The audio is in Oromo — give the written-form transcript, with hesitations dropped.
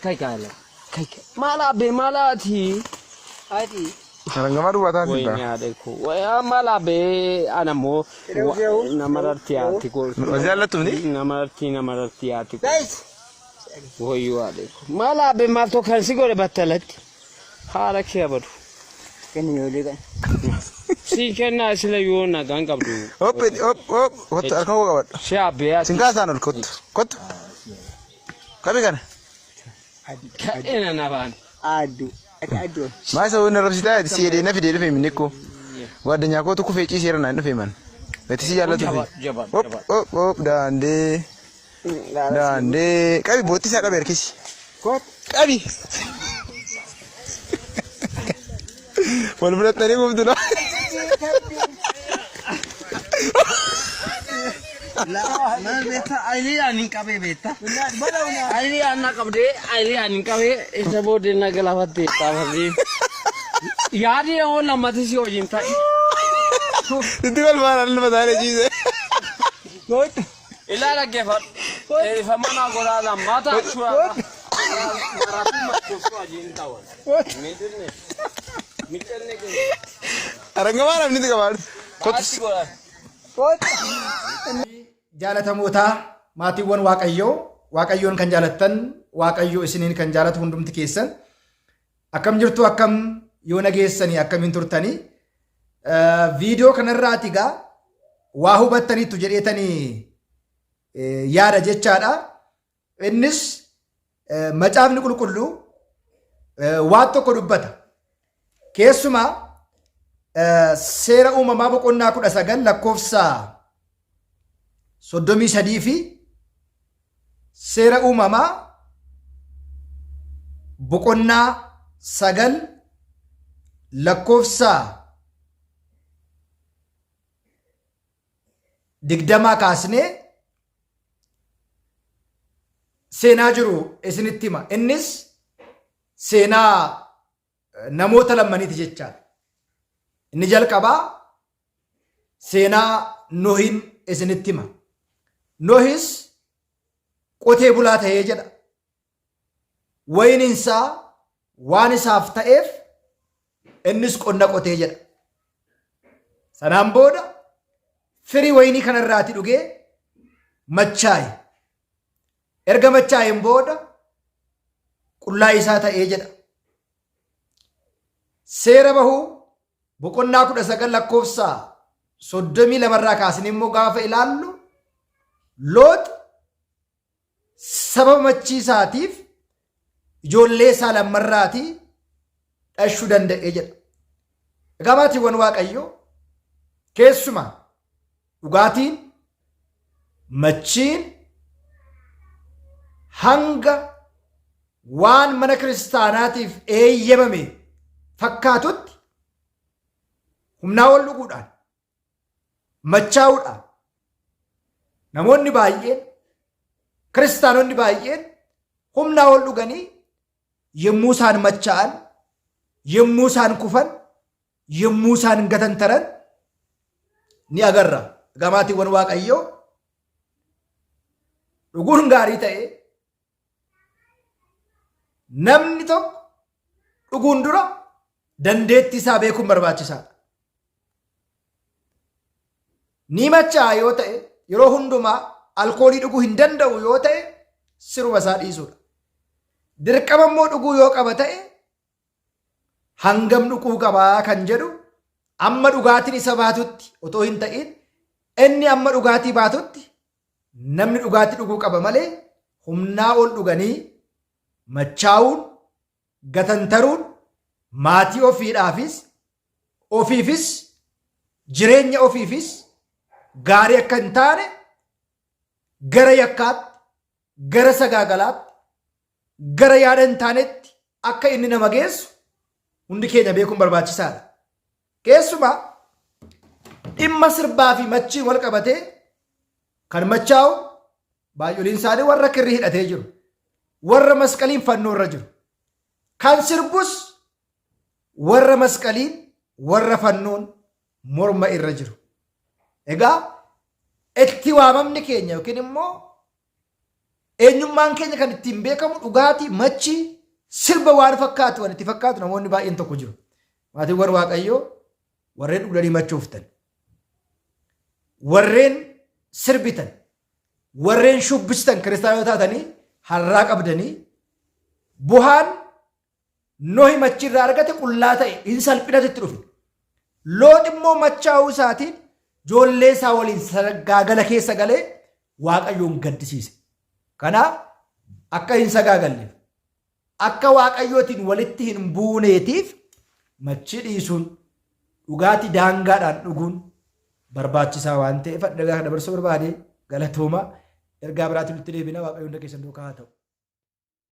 كاي كالا كاي مالا بمالاتي هادي Sarangama dua tadi وين bah. يا ديكو ويا مالا ب انا مو نمرتي اتيكو Wajah tu ni? نمرتي اتيكو ويا ديكو مالا ب ما تو كان سيغوري بتلت حالك يا بدو كان يولي كان سيكنا سليونا كان قبدو Hop. Kot alkau kawat. شعب يا Singkasan kot. Kami kan? كاين انا بان عادو أكادو Masa wani rabsita ya siya na fide rufe mini ko. Wadda nya ko to kufe ci sirna nufe man. Beti si yalla to. Hop dande. Kabi boti sa kaber kisi. كوت Kabi. Wal berat tadi gua betul. لا ما بيتا أيلي أنين كابي بيتا ايلي انا قبدي ايلي ان كاوي اسبو دينا غلافتي تافري ياري او لما تسي هو جنتا Itu kan marah lu matanya sih. كوت الا لا كيفر فمانا غورا لا ماتا شوا راتي ما كوسو جنتا و ميدني ميدني Arang mana ini kabar? كوت كوت Jaalatamoota maatiiwwan waaqayyoon kan jaalattan waaqayyoo isiniin kan jaalatu hundumti keessan akkam jirtu akkam yoo nageessanii akkamiin turtanii viidiyoo kanarraati gaa waa hubattaniitu jedheetanii yaada jechaadha. Innis macaafni qulqulluu waan tokko dubbata. Keessumaa seera uumamaa boqonnaa 19 lakkoofsa 33 fi seera uumamaa boqonnaa 9 lakkoofsa 20 kaasnee seenaa jiru isinitti hima. Innis seenaa namoota lamaniiti jechaadha. Inni jalqabaa seenaa Nohin isinitti hima. Nohis qotee bulaa ta'ee jedha. Wayniinsaa waan isaaf ta'eef innis qonna qotee jedha. Sanaan booda firii waynii kanarraati dhugee machaaye. Erga machaayeen booda qullaa isaa ta'ee jedha. Seera bahuu boqonnaa 19 lakkoofsa 32 irraa kaasnee immoo gaafa ilaallu Loot sababa machiisaatiif ijoollee isaa lammarraatii dhashuu danda'e jedha. Egaa maatiiwwan waaqayyoo keessumaa dhugaatiin machiin hanga waan mana kiristaanaatiif eeyyamame fakkaatutti humnaa ol dhuguudhaan machaa'uudhaan namoonni baay'een kiristaanonni baay'een humnaa ol dhuganii yommuu isaan machaa'an yommuu isaan kufan yommuu isaan gatantaran ni agarra. Egaa maatiiwwan waaqayyoo dhuguun gaarii ta'e namni tokko dhuguun dura dandeettii isaa beekuun barbaachisaadha. Ni machaa'a yoo ta'e yeroo hundumaa alkoolii dhuguu hin danda'u yoo ta'e siruma isaa dhiisuudha. Dirqama immoo dhuguu yoo qaba ta'e hangam dhuguu qabaa kan jedhu amma dhugaatiin isa baatutti otoo hin ta'in inni amma dhugaatii baatutti namni dhugaatii dhuguu qaba malee humnaa ol dhuganii machaa'uun gatantaruun maatii ofiifis jireenya ofiifis gaarii akka hin taane gara yakkaatti gara sagaagalaatti gara yaada hin taanetti akka inni nama geessu hundi keenya beekuun barbaachisaadha. Keessumaa dhimma sirbaa fi machiin wal qabatee kan machaa'u baay'ooliin isaanii warra kirrii hidhatee jiru, warra masqaliin fannoo irra jiru, kan sirbus warra masqaliin warra fannoon morma irra jiru. Egaa itti waamamni keenya yookiin immoo eenyummaan keenya kan ittiin beekamu dhugaatii machi sirba waan fakkaatu waan itti fakkaatu namoonni baay'een tokko jiru. Maatiiwwan Waaqayyoo warreen dhuganii machooftan, warreen sirbitan, warreen shubbistan kiristaanota taatanii har'aa qabdanii buhaan Nohi machirraa argate qullaa ta'e hin salphinatitti dhufe. Loot immoo machaa'uu isaatiin ijoollee isaa waliin sagaagala keessa galee Waaqayyoon gaddisiise. Kanaaf akka hin sagaagalleef akka Waaqayyootiin walitti hin buuneetiif machi dhiisuun dhugaatii daangaadhaan dhuguun barbaachisaa waan ta'eef dabarsa barbaade galatooma ergaa biraatiin itti deebina Waaqayyoon keessan duukaa haa ta'u.